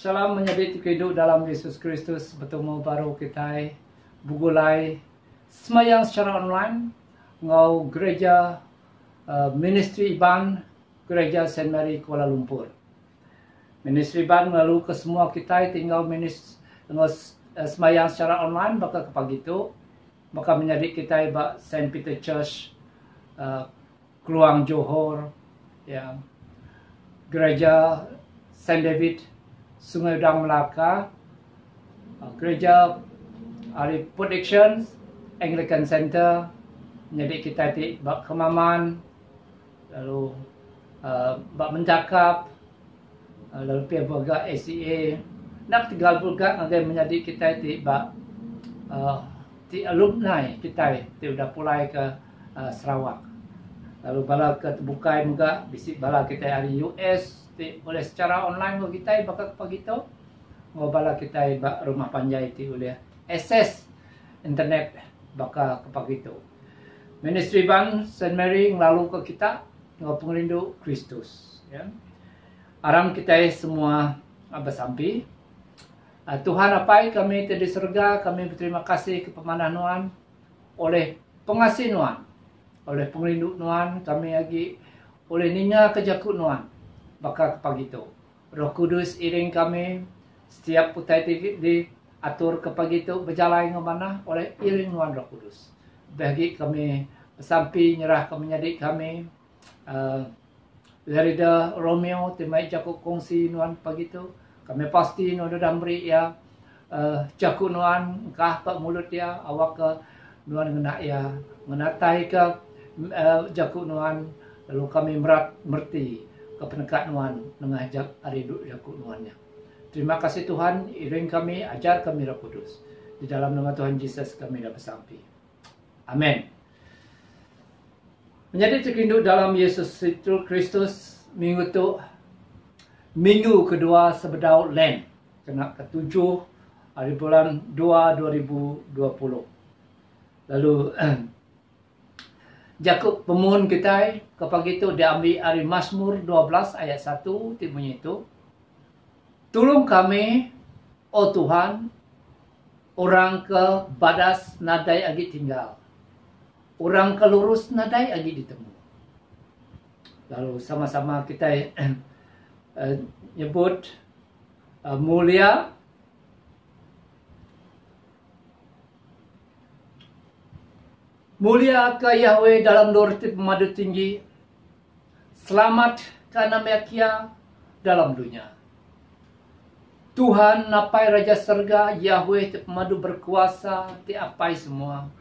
Salam menyabit hidup dalam Yesus Kristus. Bertemu baru kita bugulai semayang secara online ngau gereja ministry Iban gereja Saint Mary Kuala Lumpur. Ministry Iban lalu ke semua kita tinggal semayang secara online baka kepagi itu maka menjadi kita bak Saint Peter Church Keluang Johor ya, gereja Saint David Sungai Udang Melaka, gereja Ari Protection Anglican Center, jadi kita di bak Kemaman, lalu bak Mencakap, lalu pihak berga ACA, nak tinggal berga agar menjadi kita di bak di alumni kita di udah pulai ke Sarawak, lalu bala ke terbuka juga bisik bala kita dari US. Oleh secara online kita bakal begitu ngobala kita bak rumah panjai itu oleh akses internet bakal begitu. Ministry Ban Saint Mary lalu ke kita ngau pengrindu Kristus ya. Aram kita semua bersampi. Tuhan apa kami di surga, kami berterima kasih kepada Tuhan oleh pengasih Tuhan, oleh pengrindu Tuhan, kami lagi oleh ninya kejakut Tuhan. Bakal pagi itu Roh Kudus iring kami setiap putai diatur ke pagi itu berjalan ke mana oleh iring Tuhan Roh Kudus. Bagi kami sampai nyerah kami menjadi kami dari Romeo timai jakuk kongsi Tuhan pagi itu kami pasti noda dambri ya jakuk Tuhan kah pak mulut ya awak ke Tuhan kena ya menatai ke jakuk Tuhan lalu kami merti kepenekat Tuhan mengajak ariduk jakuk Tuhannya. Terima kasih Tuhan, iring kami, ajar kami Roh Kudus. Di dalam nama Tuhan Yesus kami dah bersampai. Amin. Menjadi terkindu dalam Yesus Kristus minggu itu, minggu kedua sebedau Lent, kena ke-7 hari bulan 2 2020. Lalu Jakub pemohon kita kapag itu diambil dari Mazmur 12 ayat 1 bunyi itu. Tolong kami, oh Tuhan, orang ke badas nadai agi tinggal. Orang ke lurus nadai agi ditemu. Lalu sama-sama kita nyebut mulia. Mulia ke Yahweh dalam dorti pemadu tinggi. Selamat ke Namekia dalam dunia. Tuhan napai Raja Surga, Yahweh pemadu berkuasa, ti apai semua.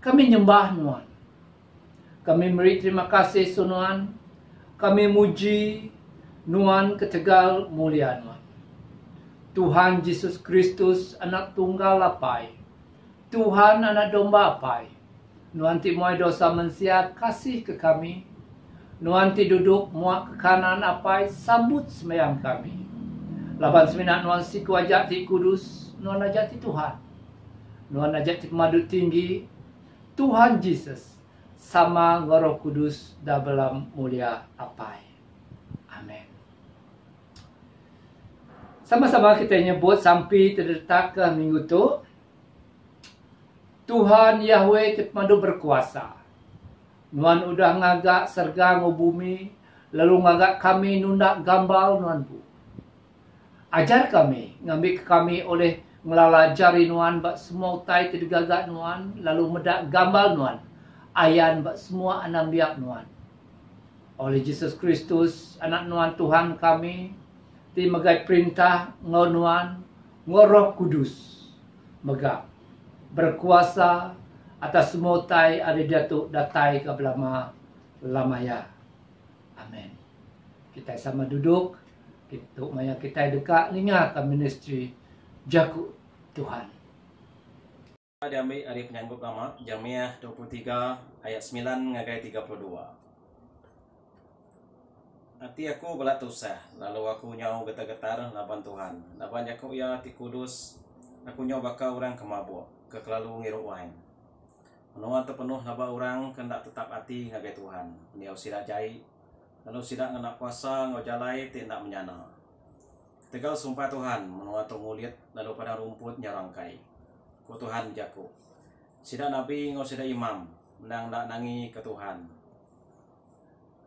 Kami nyembah Nuan. Kami beri terima kasih Nuan. Kami muji Nuan ketegal mulia Nuan. Tuhan Yesus Kristus anak tunggal apai. Tuhan anak domba apai. Nuan ti muai dosa manusia kasih ke kami. Nuan ti duduk muak ke kanan apai sambut sembahyang kami. Laban seminat Nuan siku ajak ti kudus, Nuan ajak ti Tuhan. Nuan ajak ti pemadu tinggi, Tuhan Yesus sama Roh Kudus dalam mulia apai. Amin. Sama-sama kita nyebut sampai terdetak ke minggu tu. Tuhan Yahweh ti pemadu berkuasa. Nuan udah ngagak serga ngobumi, lalu ngagak kami nundak gambal Nuan bu. Ajar kami, ngambil kami oleh ngelalajari Nuan, bak semua utai tergagak Nuan, lalu medak gambal Nuan, ayan bak semua anak biak Nuan. Oleh Yesus Kristus, anak Nuan Tuhan kami, ti megai perintah ngau Nuan, Roh Kudus, megak berkuasa atas semua utai ada datuk datai ke belama lamaya. Amin. Kita sama duduk. Kita maya kita dekat linga ke ministry Jakub Tuhan. Diambil dari penyanggut lama Jeremia 23 ayat 9 ngagai 32. Hati aku belat tusah, lalu aku nyau getar-getar laban Tuhan. Laban Jakub ya ti kudus, aku nyau baka orang kemabuk, kekelalu ngiruk wain. Menua terpenuh laba orang kendak tetap hati ngagai Tuhan. Niau sidak jai, lalu sidak ngenak puasa ngojalai tidak menyana. Tegal sumpah Tuhan menua ngulit lalu pada rumput nyarangkai. Ku Tuhan Jakub. Sidak nabi ngau sidak imam menang nak nangi ke Tuhan.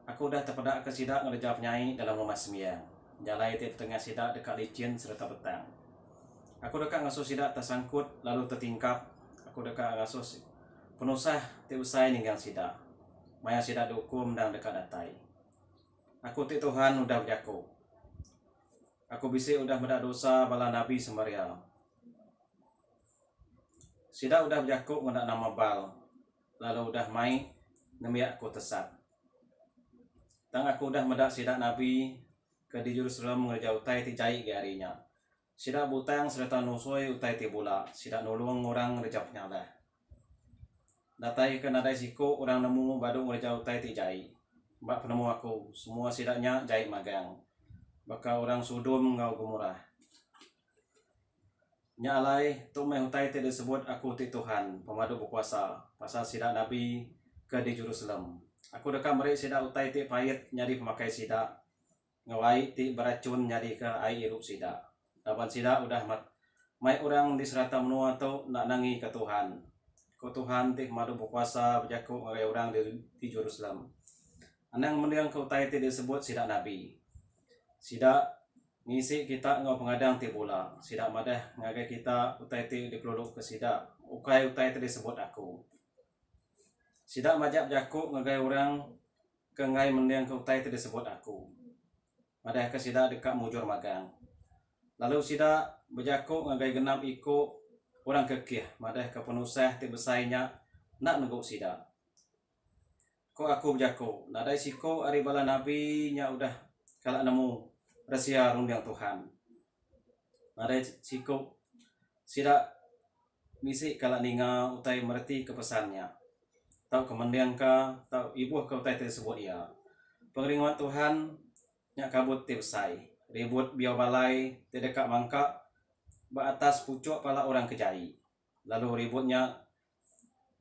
Aku dah terpedak ke sidak ngerejap nyai dalam rumah sembiang. Jalai ti tengah sidak dekat licin serta petang. Aku dekat ngasuh sidak tersangkut lalu tertingkap. Aku dekat ngasuh penusah ti usai ninggang sidak. Maya sidak dihukum dan dekat datai. Aku ti Tuhan udah berjakub. Aku bisik udah medak dosa bala nabi sembaria. Sidak udah berjakub mendak nama bal. Lalu udah mai nemiak ku tesat. Tang aku udah medak sidak nabi ke di Jerusalem ngerja utai ti jai ke harinya. Sidak butang serta nusoi utai ti bula. Sidak nulung orang ngerja penyala. Datai ke nadai siku orang nemu badu ngerja utai ti jai. Mbak penemu aku, semua sidaknya jahit magang. Baka orang sudum ngau gemurah. Nyalai, tu mehutai tidak disebut aku ti Tuhan, pemadu berkuasa. Pasal sidak Nabi ke di Jerusalem. Aku dekat merik sidak utai ti pahit nyari pemakai sidak. Ngawai ti beracun nyari ke air hirup sidak. Laban sidak udah mat. Mai orang di serata menua tu nak nangi ke Tuhan. Ku Tuhan ti pemadu berkuasa berjakuk ngagai orang di Jerusalem. Anang mendiang ke utai ti disebut sidak Nabi. Sidak ngisi kita ngau pengadang ti bola. Sidak madah ngagai kita utai ti dikeluluk ke sidak. Ukai utai ti disebut aku. Sidak majak Jakub ngagai orang ke ngai mendiang ke utai ti disebut aku. Madah ke sidak dekat mujur magang. Lalu sidak berjakub ngagai genap ikut orang kekih. Madah ke penusah ti besainya nak neguk sidak. Ko aku berjakub. Nadai siko ari bala nabi nya udah kalak nemu rahasia rundiang Tuhan. Nadai siko sidak misi kalak ninga utai merti kepesannya. Tau kemendiang ka, tau ibuh ka utai tersebut ya. Pengeringan Tuhan nya kabut ti besai. Ribut biau balai ti dekat mangka ba atas pucuk pala orang kejai. Lalu ributnya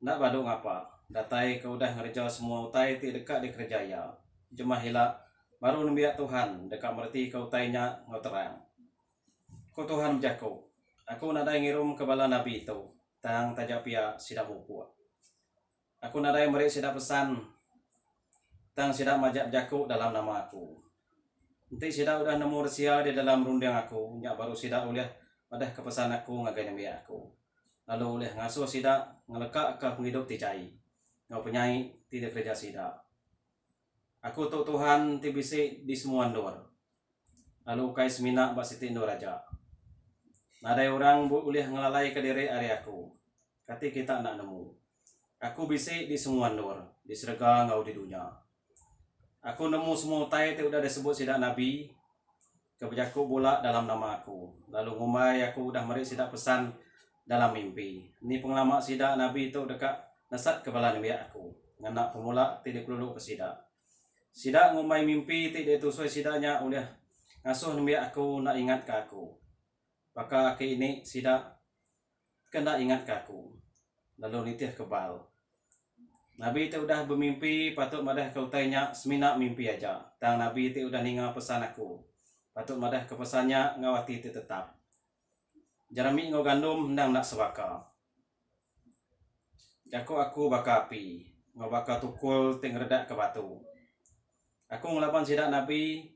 nak badu ngapa? datai kau dah ngerja semua utai ti dekat di kerjaya. Jemah hilak baru nembiak Tuhan dekat merti kau tanya ngau terang. Kau Tuhan berjaku. Aku nadai ngirum ke bala nabi itu tang tajak pia sidak buku. Aku nadai merik sidak pesan tang sidak majak berjaku dalam nama aku. Nanti sidak udah nemu resia di dalam rundang aku, nyak baru sidak uliah padah kepesan aku ngagai nembiak aku. Lalu uliah ngasuh sidak ngelekak ke penghidup ti cai. Ngau penyai tidak kerja sidak. Aku tu Tuhan ti bisi di semua ndor. Lalu kai semina bak siti ndor aja. Nadai orang bu uliah ngelalai ke diri ari aku. Kati kita nak nemu. Aku bisi di semua ndor, di serga ngau di dunia. Aku nemu semua utai ti udah disebut sidak nabi. Kebejaku bola dalam nama aku. Lalu ngumai aku udah merik sidak pesan dalam mimpi. Ini pengalaman sidak nabi itu dekat nasat kepala nabi aku. Nganak pemula tidak perlu ke sidak. Sidak ngumai mimpi tidak tusui sidaknya udah ngasuh nabi aku nak ingat ke aku. Maka ke ini sidak kena ingat ke aku. Lalu nitih kebal. Nabi itu udah bermimpi patut madah kau tanya semina mimpi aja. Tang nabi itu udah ningal pesan aku. Patut madah ke pesannya ngawati itu tetap. Jarami ngau gandum hendang nak sebaka. Aku baka api. Ngau baka tukul ting redak ke batu. Aku ngelapan sidak nabi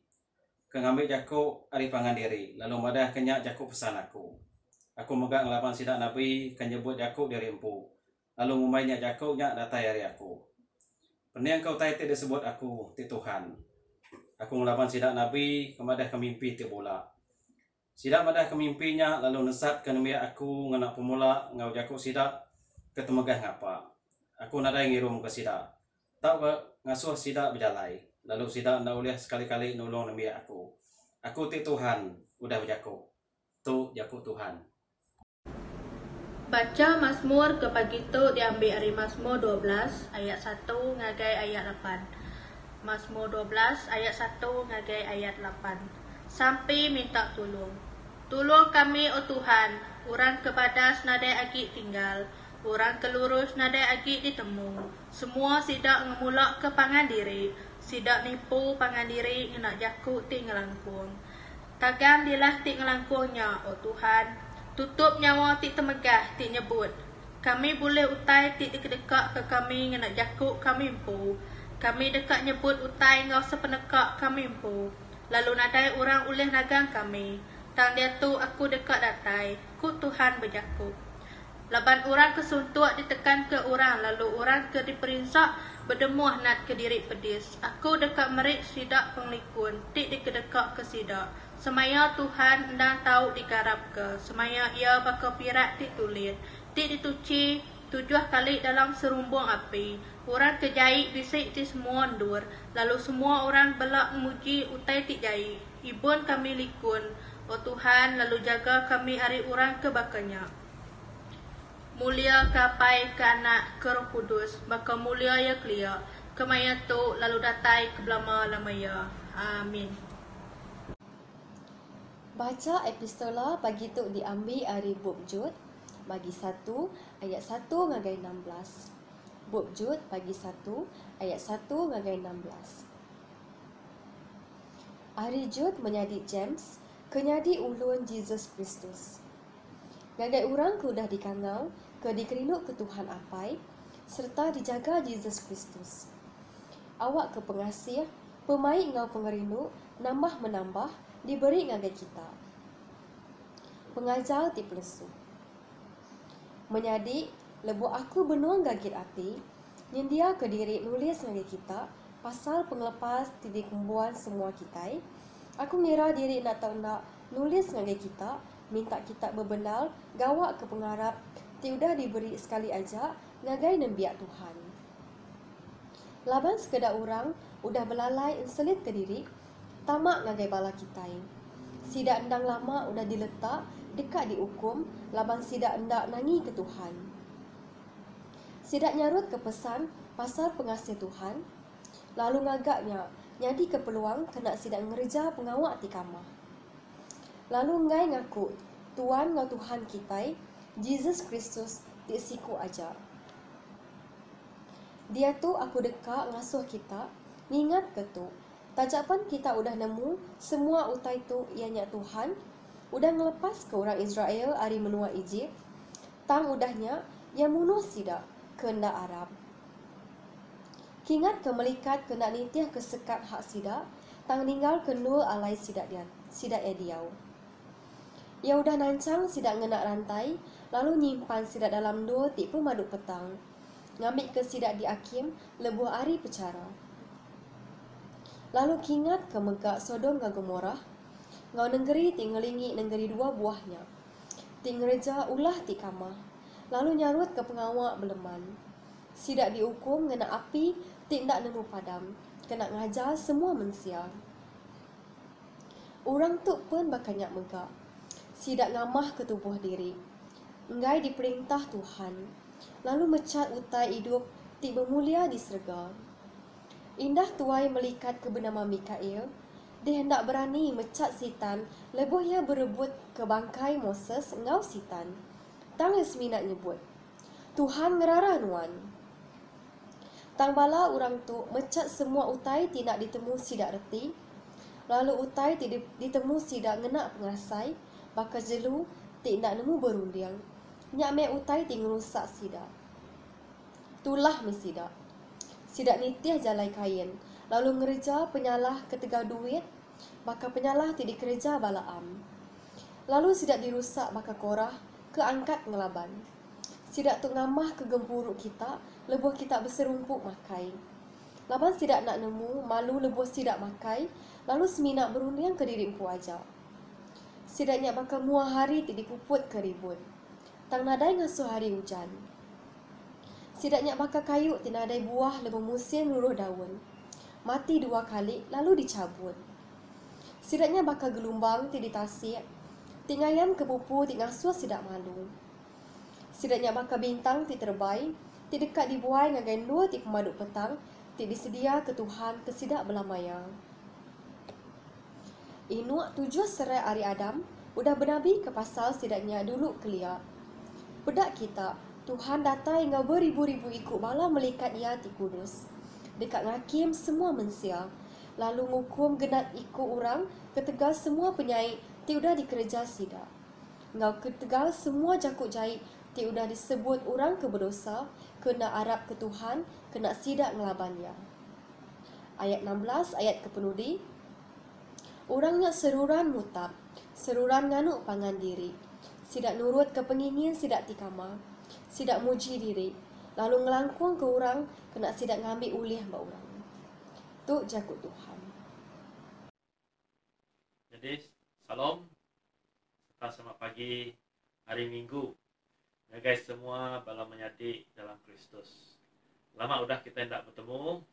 ke ngambil jaku ari pangan diri. Lalu madah kenyak jaku pesan aku. Aku megak ngelapan sidak nabi ke nyebut jaku dari empu. Lalu ngumainya jaku nyak datai hari aku. Peniang kau tai tidak disebut aku ti Tuhan. Aku ngelapan sidak nabi kemadah kemimpi ti bola. Sidak madah kemimpinya lalu nesat ke nemia aku nganak pemula ngau jaku sidak ketemegah ngapa. Aku nadai ngirum ke sidak. Tak ngasuh sidak berjalai. Lalu sidak ndak uliah sekali-kali nolong nemia aku. Aku ti Tuhan udah berjaku. Tu jaku Tuhan. Baca Mazmur kepagitu diambil dari Mazmur 12 ayat 1 ngagai ayat 8. Mazmur 12 ayat 1 ngagai ayat 8. Sampai minta tolong. Tolong kami, oh Tuhan, urang kebadas nadai agi tinggal, urang kelurus nadai agi ditemu. Semua sidak ngemulak ke pangan diri, sidak nipu pangan diri nak jaku ti ngelangkung. Tagang dilah ti ngelangkungnya, oh Tuhan. Tutup nyawa ti temegah ti nyebut. Kami boleh utai ti dekat ke kami nak jaku kami empu. Kami dekat nyebut utai ngau sepenekak kami empu. Lalu nadai orang ulih nagang kami. Tang dia tu aku dekat datai. Ku Tuhan berjaku. Laban orang kesuntuk ditekan ke orang. Lalu orang ke diperinsak berdemuah nak ke diri pedis. Aku dekat merik sidak penglikun. Ti dekat ke sidak. Semaya Tuhan hendang tahu digarap ke. Semaya ia bakal pirat ditulis. Ti dituci 7 kali dalam serumbung api. Orang kejai bisik ti semua ndur. Lalu semua orang belak memuji utai ti jai. Ibun kami likun. Oh Tuhan, lalu jaga kami hari orang kebakanya. Mulia kapai ke anak ke Roh Kudus. Bakal mulia ya kelia. Kemaya tu lalu datai ke belama-lamaya. Amin. Baca epistola bagi tu diambil dari Bob Jude bagi 1 ayat 1 ngagai 16. Bob Jude bagi 1 ayat 1 ngagai 16. Ari Jude menyadi James kenyadi ulun Jesus Kristus. Ngagai orang ku dah dikangau ke dikerinuk ke Tuhan apai serta dijaga Jesus Kristus. Awak ke pengasih pemaik ngau pengerinuk nambah menambah diberi ngagai kita. Pengajar ti pelesu. Menyadi lebu aku benuang gagit api, nyendia ke diri nulis ngagai kita pasal penglepas ti dikumpuan semua kita. Aku ngira diri nak tahu nak nulis ngagai kita, minta kita bebenal gawak ke pengarap ti udah diberi sekali aja ngagai nembiak Tuhan. Laban sekedar orang udah belalai enselit ke diri, tamak ngagai bala kita. Sidak endang lama udah diletak dekat dihukum, laban sidak endak nangi ke Tuhan. Sidak nyarut ke pesan pasal pengasih Tuhan, lalu ngagaknya nyadi ke peluang kena sidak ngerja pengawak ti kamah. Lalu ngai ngaku Tuan ngau Tuhan kita, Jesus Kristus ti siku aja. Dia tu aku dekak ngasuh kita, ngingat ke tu. Tajapan kita udah nemu semua utai tu ianya Tuhan, udah ngelepas ke orang Israel ari menua Egypt, tang udahnya yang munuh sidak kenda Arab. Kingat ke melikat kena nitiah kesekat hak sidak, tang ninggal kendul alai sidak diau. Ia udah nancang sidak ngenak rantai, lalu nyimpan sidak dalam dua tipu madu petang. Ngambil ke sidak di Akim, lebuh ari pecara. Lalu kingat ke megak Sodom dan Gomorah, ngau negeri tinggelingi negeri dua buahnya. Tinggereja ulah ti kamah, lalu nyarut ke pengawak beleman. Sidak dihukum ngena api, tindak nemu padam, kena ngajar semua mensia. Orang tu pun bakanyak megak. Sidak ngamah ke tubuh diri. Enggai diperintah Tuhan. Lalu mecat utai hidup ti bermulia di serga. Indah tuai melikat ke bernama Mikael. Dia hendak berani mecat sitan, lebuh ia berebut ke bangkai Moses ngau sitan. Tang Yasminat nyebut, Tuhan ngerara nuan. Tang bala orang tu mecat semua utai tidak ditemu sidak reti. Lalu utai ditemu sidak ngenak pengasai, bakal jelu tidak nemu berundiang. Nyak me utai ting rusak sidak. Tulah me sidak. Sidak nitiah jalai kain, lalu ngereja penyalah ketegau duit, bakal penyalah tidak kerja Balaam. Lalu sidak dirusak bakal Korah, keangkat ngelaban. Sidak tu ngamah ke gempuruk kita, lebuh kita berserumpuk makai. Laban sidak nak nemu, malu lebuh sidak makai, lalu seminak berundiang ke diri empu aja. Sidaknya bakal muah hari tidak puput ke ribut. Tang nadai ngasuh hari hujan. Sidaknya bakal kayu tinadai buah lebuh musim luruh daun. Mati 2 kali lalu dicabut. Sidaknya bakal gelombang ti ditasik. Tingayan kepupu ti ngasuh sidak malu. Sidaknya bakal bintang ti terbai, ti dekat dibuai ngagai dua ti pemaduk petang, ti disedia ke Tuhan ke sidak belamaya. Inuak 7 serai ari Adam, udah bernabi ke pasal sidaknya dulu kelia. Bedak kita, Tuhan datai ngau beribu-ribu ikut bala melikat ia ti kudus. Dekat ngakim semua mensia, lalu ngukum genat ikut orang, ketegal semua penyaik, ti udah dikerja sidak. Ngau ketegal semua jakuk jahit, ti udah disebut orang ke berdosa, kena Arab ke Tuhan, kena sidak ngelabannya. Ayat 16, ayat kepenudi. Orangnya seruran mutab, seruran nganuk pangan diri. Sidak nurut ke pengingin sidak tikama, sidak muji diri. Lalu ngelangkuang ke orang, kena sidak ngambil uliah mbak orang. Tu jakut Tuhan. Jadi, salam. Selamat pagi hari Minggu. Ya guys, semua bala menyadik dalam Kristus. Lama udah kita hendak bertemu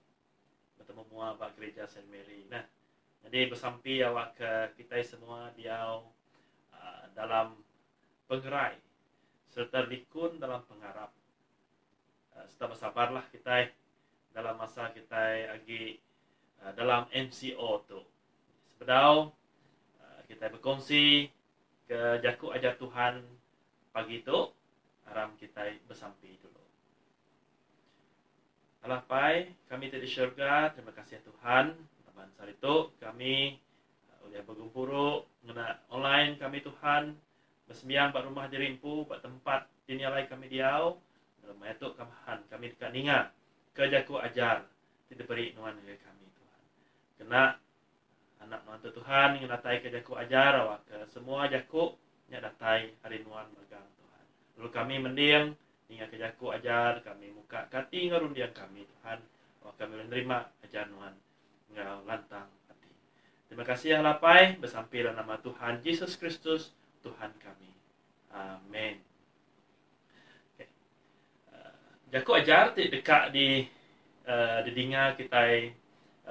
mua bak gereja Saint Mary. Nah, jadi bersampi awak ke kita semua dia dalam pengerai serta likun dalam pengharap. Serta bersabarlah kita dalam masa kita lagi dalam MCO tu. Sebedau kita berkongsi ke jakuk ajar Tuhan pagi tu, aram kita bersampi dulu. Allah Pai, kami di syurga, terima kasih Tuhan. Teman saat itu kami udah bergumpuru ngena online kami Tuhan, bersembiang bak rumah dirimpu, bak tempat dinilai kami diau. Dalam ayat tu kami dekat ninga ke jakuk ajar, tidak beri nuan ke kami Tuhan. Kena anak nuan tu Tuhan yang datai ke jakuk ajar, awak ke semua jakuk yang datai hari nuan magang Tuhan. Lalu kami mendiang hingga ke jakuk ajar, kami muka kati ngarundiang kami Tuhan. Awak kami menerima ajar nuan ngau lantang hati. Terima kasih Allah Pai, bersampai dalam nama Tuhan Yesus Kristus Tuhan kami. Amin. Okay. Jakuk ajar dekat di dinga kita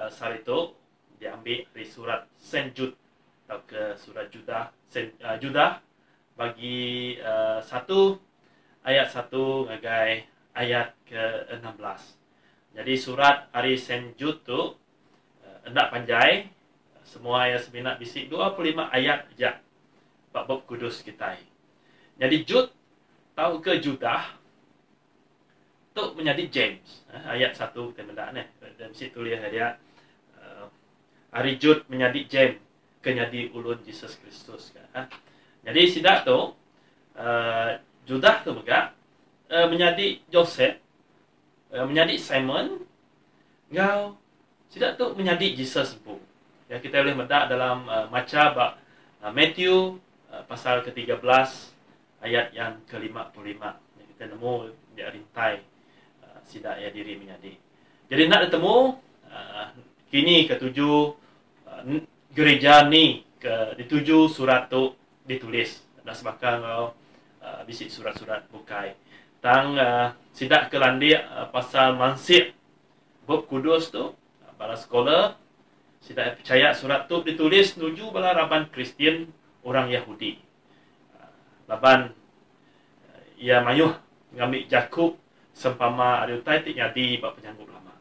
saat itu diambil dari surat Saint Jude atau ke surat Judah bagi 1 ayat 1 ngagai ayat ke-16. Jadi surat hari Saint Jude tu hendak panjai, semua ayat seminat bisik 25 ayat aja bab kudus kita. Jadi Jude tahu ke Judah tu menjadi James. Ayat 1 kita mendak ni. Dan situ tulis dia hari Jud menjadi James kenyadi ulun Jesus Kristus kan. Jadi sidak tu Judah tu megak menjadi Joseph, menjadi Simon, ngau sidak tu menjadi Jesus pun. Ya kita boleh mendak dalam maca Matthew pasal ke-13 ayat yang ke-55. Kita nemu dia rintai sidak ya diri menjadi. Jadi nak bertemu kini ketujuh gereja ni dituju surat tu ditulis. Nak sebakang bisik surat-surat bukai. Tang sidak kelandi pasal mansip Bob Kudus tu bala sekolah sidak percaya surat tu ditulis nuju bala raban Kristian orang Yahudi. Laban ia mayuh ngambil Jakub sempama ada utai tik nyadi bab penyanggup lama.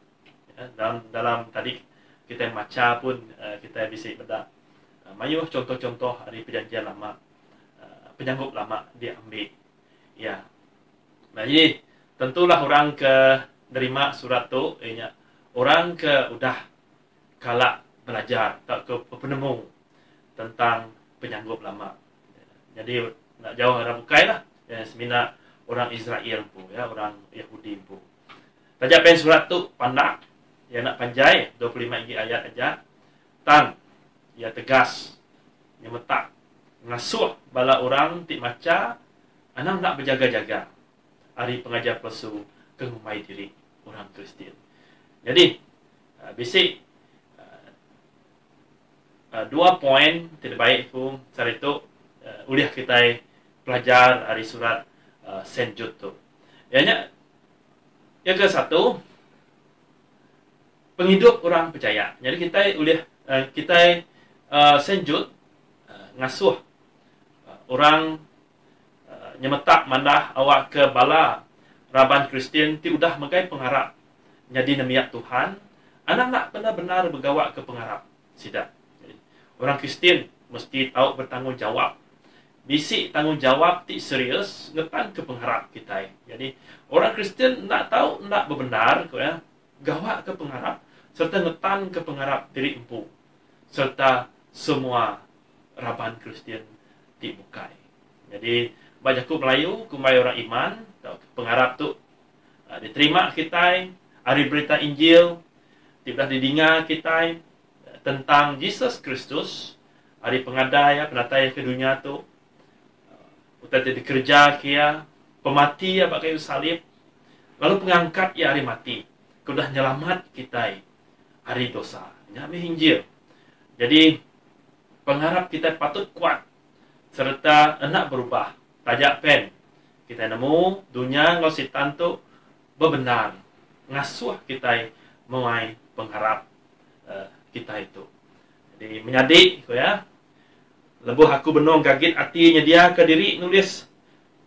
Ya, dalam tadi kita baca pun kita bisa bedak mayuh contoh-contoh dari perjanjian lama, penyanggup lama diambil. Ya. Nah, jadi tentulah orang ke nerima surat tu orang ke udah kalak belajar tak ke penemu tentang penyanggup lama. Jadi nak jauh arah bukai lah. Ya, semina orang Israel pun, ya, orang Yahudi pun. Tajak pen surat tu pandak, ya nak panjai 25 ayat aja. Tang, ya tegas, ya metak, ngasuh bala orang tik maca, anam nak berjaga-jaga. Hari pengajar palsu kengumai diri orang Kristian. Jadi, basic 2 poin tidak baik pun cara itu uliah kita pelajar hari surat Saint Jude tu. Yang ke satu penghidup orang percaya. Jadi kita Saint Jude ngasuh orang nyemetak mandah awak ke bala raban Kristian ti udah megai pengharap jadi nemiak Tuhan. Anak nak benar-benar bergawak ke pengharap. Sidak. Jadi, orang Kristian mesti tahu bertanggungjawab. Bisik tanggungjawab ti serius ngetan ke pengharap kita. Jadi orang Kristian nak tahu nak berbenar ya, gawak ke pengharap serta ngetan ke pengharap diri empu serta semua raban Kristian ti bukai. Jadi bajaku Melayu kumai orang iman pengharap tu diterima kita hari berita Injil tidak didengar kita tentang Yesus Kristus hari pengadai penatai ke dunia tu. Utai dikerja kia pemati ya pakai salib lalu pengangkat ya hari mati kudah nyelamat kita hari dosa nyami Injil. Jadi pengharap kita patut kuat serta enak berubah tajak pen kita nemu dunia ngositan tu bebenar ngasuh kita mengai pengharap kita itu. Jadi menyadik ya lebuh aku benong gagit hatinya dia ke diri nulis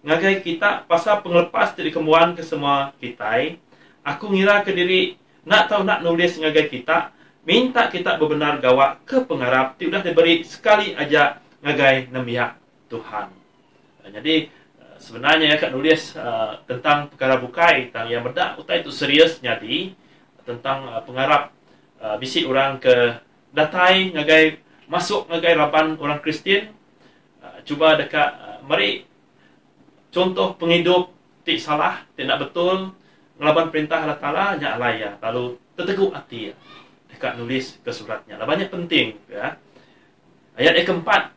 ngagai kita pasal penglepas dari kembuhan ke semua kita. Aku ngira ke diri nak tahu nak nulis ngagai kita minta kita bebenar gawak ke pengharap ti udah diberi sekali aja ngagai nemiak Tuhan. Jadi sebenarnya ya kak nulis tentang perkara bukai tentang yang bedak utai itu serius jadi tentang pengharap bisi orang ke datai ngagai masuk ngagai raban orang Kristian cuba dekat mari contoh penghidup tik salah tidak betul ngelaban perintah Allah Taala nya alaya lalu terteguh hati ya dekat nulis ke suratnya lah banyak penting ya. Ayat yang keempat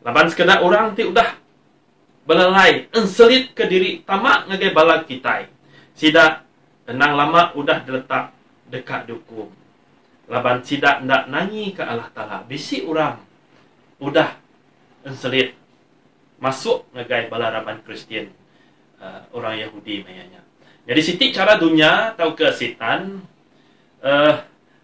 laban sekedar orang ti udah belalai enselit ke diri tamak ngagai bala kita sida tenang lama udah diletak dekat dihukum. Laban sidak ndak nanyi ke Allah Ta'ala. Bisi orang udah enselit masuk ngagai bala raban Kristian orang Yahudi mayanya. Jadi siti cara dunia tahu ke setan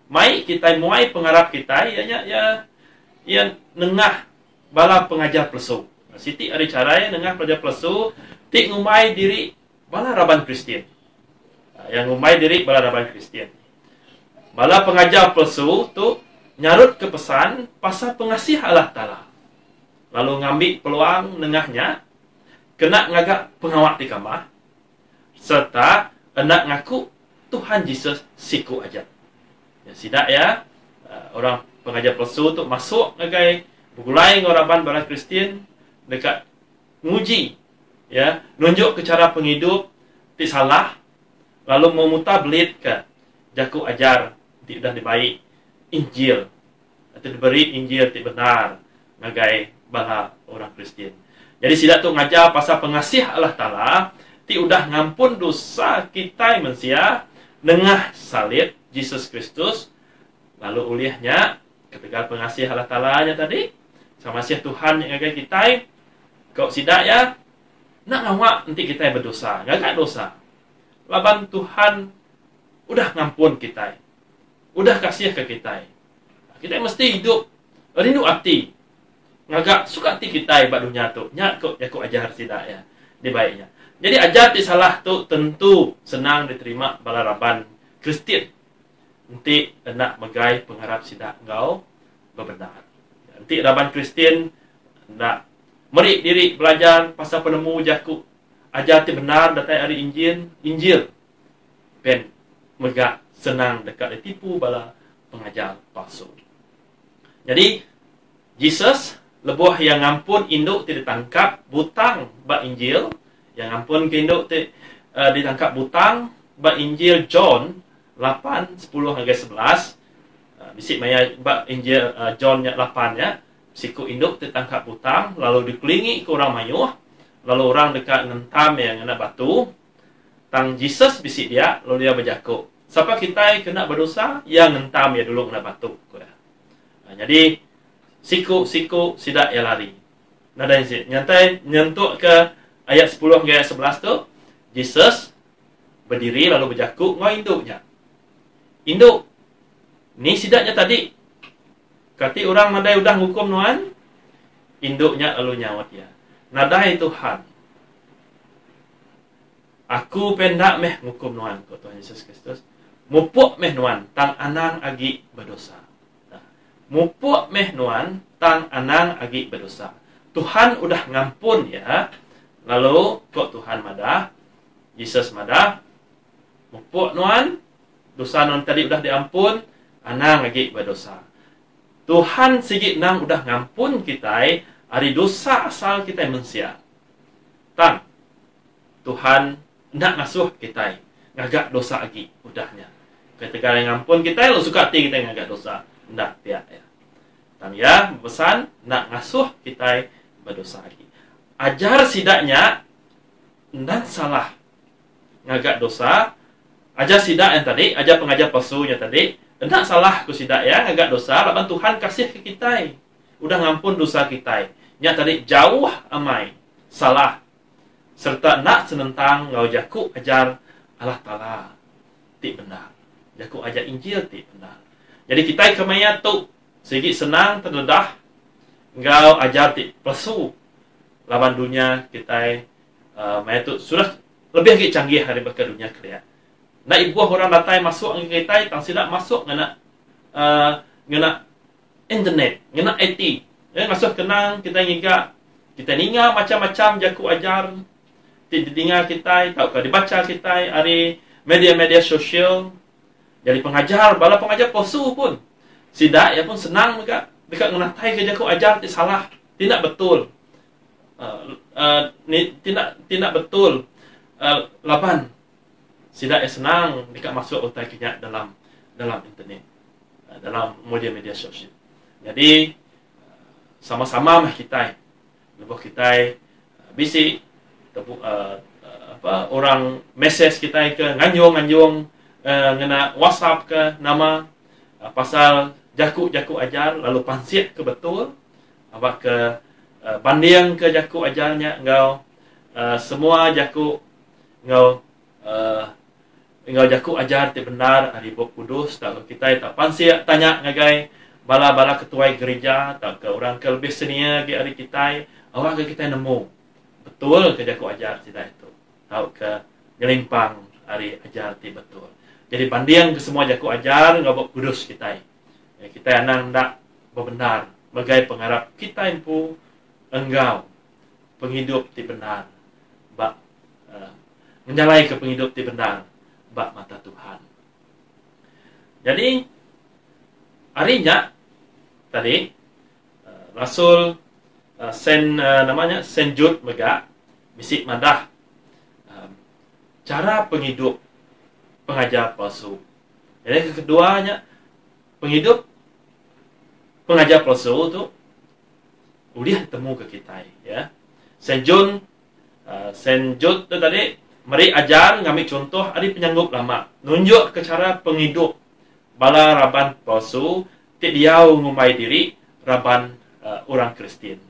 mai kita muai pengharap kita ya nengah bala pengajar palsu. Siti ada cara nengah pengajar palsu tik ngumai diri bala raban Kristian. Yang ngumai diri bala raban Kristian. Bala pengajar palsu tu nyarut ke pesan pasal pengasih Allah Ta'ala. Lalu ngambil peluang nengahnya kena ngagak pengawak di kamar serta nak ngaku Tuhan Yesus siku ajar. Ya, sidak ya, orang pengajar palsu tu masuk ngagai begulai ngoraban bala Kristian dekat nguji, ya, nunjuk ke cara penghidup ti salah, lalu memutar belit ke jaku ajar ti dah dibaik Injil atau diberi Injil ti benar ngagai bala orang Kristian. Jadi sidak tu ngajar pasal pengasih Allah Ta'ala ti udah ngampun dosa kita manusia dengan salib Yesus Kristus, lalu ulihnya ketika pengasih Allah Ta'ala nya tadi sama Masih Tuhan yang ngagai kita kau sidak ya nak ngawak nanti kita berdosa ngagak dosa laban Tuhan udah ngampun kita, udah kasih ke kita mesti hidup rindu hati ngagak suka hati kita bak dunia tu nya kok ajar sidak ya di baiknya. Jadi ajar ti salah tu tentu senang diterima bala raban Kristian. Nanti nak megai pengharap sidak engkau bebenar. Nanti raban Kristian nak merik diri belajar pasal penemu jaku ajar ti benar datai hari Injil. Ben megak senang dekat ditipu bala pengajar palsu. Jadi Jesus lebuh yang ngampun induk ti ditangkap butang bak Injil, yang ngampun ke induk ti ditangkap butang bak Injil John 8 10 hingga 11. Bisik maya bak Injil John 8 ya. Siku induk ditangkap butang lalu dikelilingi ke orang mayuh, lalu orang dekat ngentam yang kena batu. Tang Jesus bisik dia lalu dia berjakuk. Siapa kita kena berdosa yang ngentam ya dulu kena batu. Jadi siku sidak ya lari. Nada yang nyantai nyentuk ke ayat 10 hingga ayat 11 tu, Jesus berdiri lalu berjakuk ngau induknya. Induk ni sidaknya tadi kati orang nadai udah hukum nuan, induknya lalu nyawat ya. Nadai Tuhan, aku pendak meh hukum nuan ko Tuhan Yesus Kristus. Mupuk meh nuan tang anang agi berdosa. Mupuk meh nuan tang anang agi berdosa. Tuhan udah ngampun ya. Lalu kok Tuhan madah, Yesus madah, mupuk nuan, dosa nuan tadi udah diampun, anang agi berdosa. Tuhan sigit nang udah ngampun kita hari dosa asal kita manusia. Tang Tuhan nak ngasuh kita ngagak dosa lagi udahnya. Ketika yang ngampun kita lo suka hati kita ngagak dosa. Ndak tiap ya. Tang ya pesan nak ngasuh kita berdosa lagi. Ajar sidaknya ndak salah ngagak dosa. Ajar sidak yang tadi, ajar pengajar palsunya tadi, ndak salah ku sidak ya ngagak dosa. Laban Tuhan kasih ke kita. Udah ngampun dosa kita. Nya tadi jauh amai salah serta nak senentang ngau jaku ajar Allah Ta'ala ti benar. Jaku ajar Injil ti benar. Jadi kita kemaya tu segi senang terdedah ngau ajar ti palsu. Lawan dunia kita maya tu sudah lebih lagi canggih hari ke dunia kerja. Nak ibu orang datai masuk ngan kita tang sidak masuk ngena internet, ngena IT. Masuk kenang kita ngiga kita ninga macam-macam jaku ajar didengar kita, tak dibaca kita hari media-media sosial. Jadi bala pengajar palsu pun sidak ya pun senang mereka dekat ngenatai ke jaku ajar ti salah, tidak betul. Tidak betul. Lapan sidak ya senang dekat masuk otak kita dalam internet, dalam media-media sosial. Jadi sama-sama mah kita lebih kita bisik orang message kita ke nganjung ngena WhatsApp ke nama pasal jaku ajar lalu pansiat ke betul apa ke banding ke jaku ajarnya engkau semua jaku engkau jaku ajar ti benar hari Bob Kudus tak kita tak pansiat tanya ngagai bala ketua gereja tak ke orang ke lebih senior di hari kita awak ke kita nemu betul ke jaku ajar tidak itu tahu ke nyelimpang hari ajar ti betul. Jadi banding ke semua jaku ajar ngabok kudus kita. Ya, kita anang ndak benar bagai pengharap kita empu engkau penghidup ti benar. Bak menjalai ke penghidup ti benar. bak mata Tuhan. Jadi harinya tadi Rasul Saint Jude megak bisik madah cara penghidup pengajar palsu. Jadi keduanya penghidup pengajar palsu tu udah temu ke kita ya. Saint Jude tu tadi mari ajar ngambil contoh ada penyanggup lama nunjuk ke cara penghidup bala raban palsu ti dia ngumbai diri raban orang Kristen.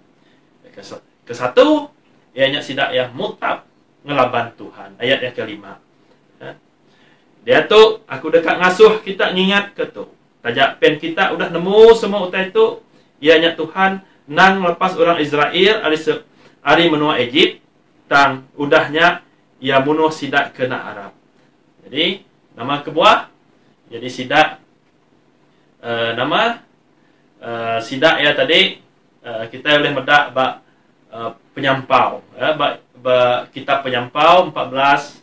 Kesatu ianya sidak yang mutab ngelaban Tuhan. Ayat yang kelima. Dia tu aku dekat ngasuh kita ngingat ke tu. Tajak pen kita udah nemu semua utai tu. Ianya Tuhan nang lepas orang Israel ari menua Egypt tang udahnya ia bunuh sidak kena Arab. Jadi nama kebuah jadi sidak nama sidak ya tadi kita boleh medak bak penyampau ya, kitab penyampau 14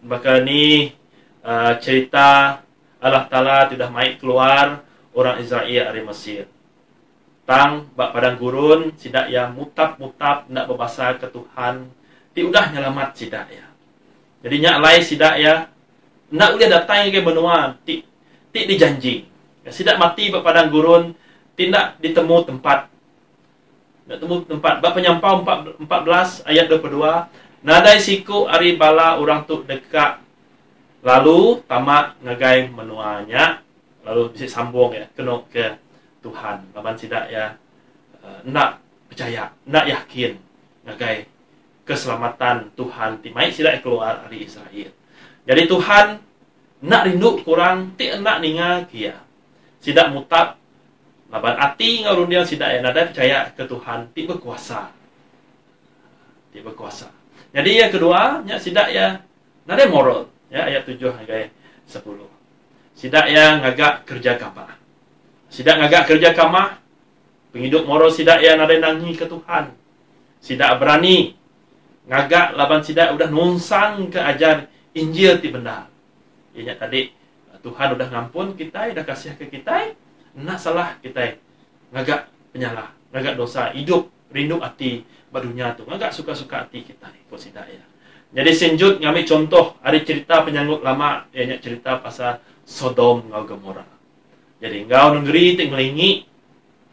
maka ni cerita Allah Ta'ala tidak maik keluar orang Israel dari Mesir tang bak padang gurun sidak ya mutap nak berbahasa ke Tuhan ti udah nyelamat sidak ya jadi nyak lai sidak ya nak udah datang ke benua ti dijanji ya, sidak mati bak padang gurun tidak ditemu tempat. Nak temu tempat. Bab penyampau 14 ayat 22. Nadai siku ari bala orang tu dekat. Lalu tamak ngagai menuanya. Lalu bisa sambung ya. Kena ke Tuhan. Laban sidak ya. Nak percaya. Nak yakin. Ngagai keselamatan Tuhan. Timai sidak keluar dari Israel. Jadi Tuhan nak rindu kurang. Ti nak ninga kia. Sidak mutab. Laban hati ngau rundian sidak ya nada percaya ke Tuhan ti berkuasa. Ti berkuasa. Jadi yang kedua nya sidak ya nada moral ya ayat 7 hingga 10. Sidak ya ngagak kerja kamah. Sidak ngagak kerja kamah penghidup moral sidak ya nada nangi ke Tuhan. Sidak berani ngagak laban sidak udah nungsang ke ajar Injil ti benar. Ianya tadi Tuhan udah ngampun kita, udah kasih ke kita. Nak salah kita ngagak penyalah, ngagak dosa, hidup rindu hati badunya tu, ngagak suka-suka hati kita kok sidak ya. Jadi Saint Jude ngambil contoh ada cerita penyanggut lama, ianya cerita pasal Sodom ngau Gomora. Jadi ngau negeri ting melingi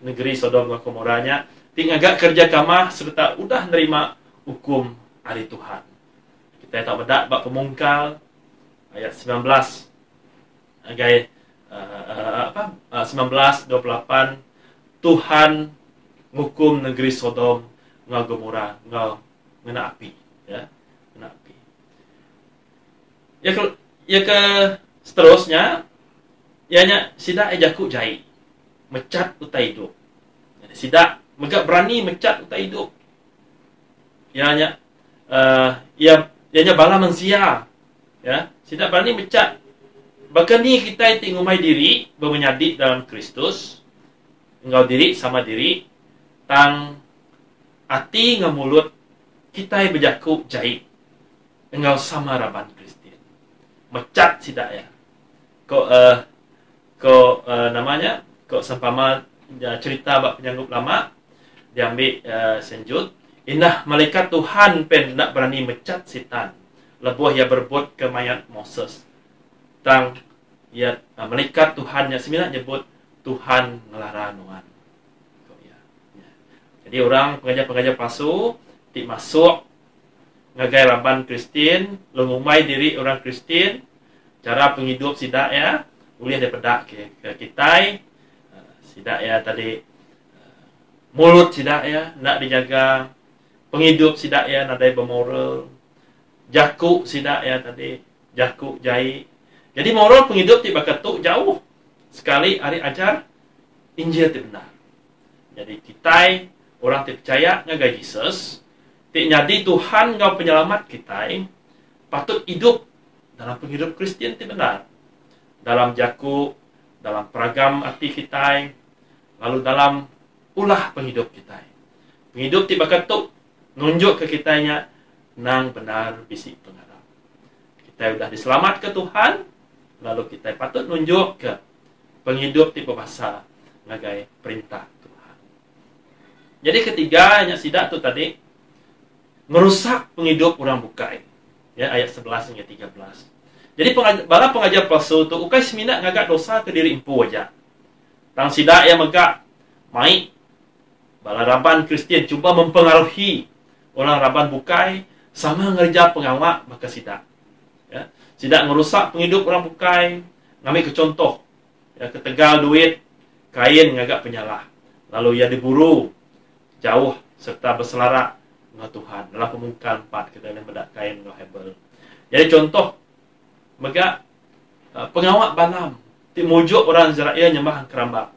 negeri Sodom ngau Gomoranya, ting ngagak kerja kamah serta udah nerima hukum hari Tuhan. Kita tak bedak bab pemungkal ayat 19 agai 19:28 Tuhan ngukum negeri Sodom ngau Gomora ngau ngena api ya ngena api ya ke seterusnya ianya sidak ejaku jai mecat utai hidup sidak megak berani mecat utai hidup ianya ianya bala manusia ya sidak berani mecat. Bahkan ni kita tingumai diri bermenyadik dalam Kristus. Engkau diri sama diri. Tang hati ngau mulut kita berjaku jahit. Engkau sama raban Kristen. Mecat sidak ya. Namanya sempama cerita bab penyanggup lama diambil Saint Jude. Indah malaikat Tuhan pen nak berani mecat setan. Lebuh ia berbuat ke mayat Moses. Tang ya malaikat Tuhan yang sembilan nyebut Tuhan ngelara nuan. Jadi orang pengajar-pengajar palsu ti masuk ngagai raban Kristen, lengumai diri orang Kristen, cara penghidup sidak ya, boleh daripada ke kita sidak ya tadi mulut sidak ya nak dijaga, penghidup sidak ya nadai bermoral, jaku sidak ya tadi, jaku jai. Jadi moral penghidup ti bakatu jauh sekali hari ajar Injil ti benar. Jadi kita orang ti percaya ngagai Yesus, ti nyadi Tuhan ngau penyelamat kita, patut hidup dalam penghidup Kristen ti benar. Dalam jaku, dalam peragam hati kita, lalu dalam ulah penghidup kita. Penghidup ti bakatu nunjuk ke kitanya nang benar bisi pengarap. Kita kita sudah diselamat ke Tuhan, lalu kita patut nunjuk ke penghidup tipe bahasa ngagai perintah Tuhan. Jadi ketiga nya sidak tu tadi merusak penghidup orang bukai. Ya, ayat 11 hingga 13. Jadi bala pengajar palsu tu ukai seminat ngagak dosa ke diri empu aja. Tang sidak yang megak mai bala raban Kristian cuba mempengaruhi orang raban bukai sama ngerja pengawak maka sidak. Ya, sidak merusak penghidup orang bukai, ngambil ke contoh. Ya, ketegal duit, kain ngagak penyalah. Lalu ia diburu jauh serta berselarak dengan Tuhan. Dalam Pemungkas 4 kita yang bedak kain dengan Hebel. Jadi contoh megak pengawak Balaam mujuk orang Israel nyembah keramba.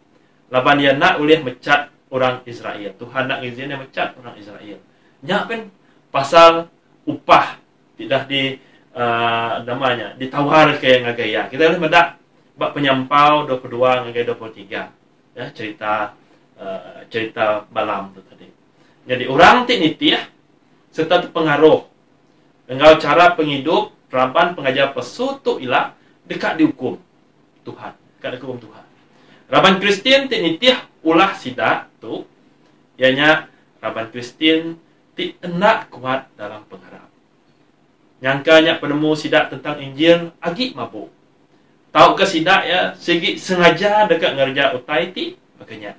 Laban dia nak boleh mecat orang Israel. Tuhan nak izin dia mecat orang Israel. Nya kan pasal upah tidak di namanya ditawar ke ngagaya. Kita boleh bedak bab penyampau 22 ngagai 23. Ya, cerita Balaam tu tadi. Jadi orang tinitih serta terpengaruh dengan cara penghidup raban pengajar pesu tu ilah dekat dihukum Tuhan, dekat dihukum Tuhan. Raban Kristian tinitih ulah sidak tu ianya raban Kristian ti enak kuat dalam pengharap. Nyangkanya penemu sidak tentang Injil agi mabuk. Tahu ke sidak ya, segi sengaja dekat ngerja utai ti makanya.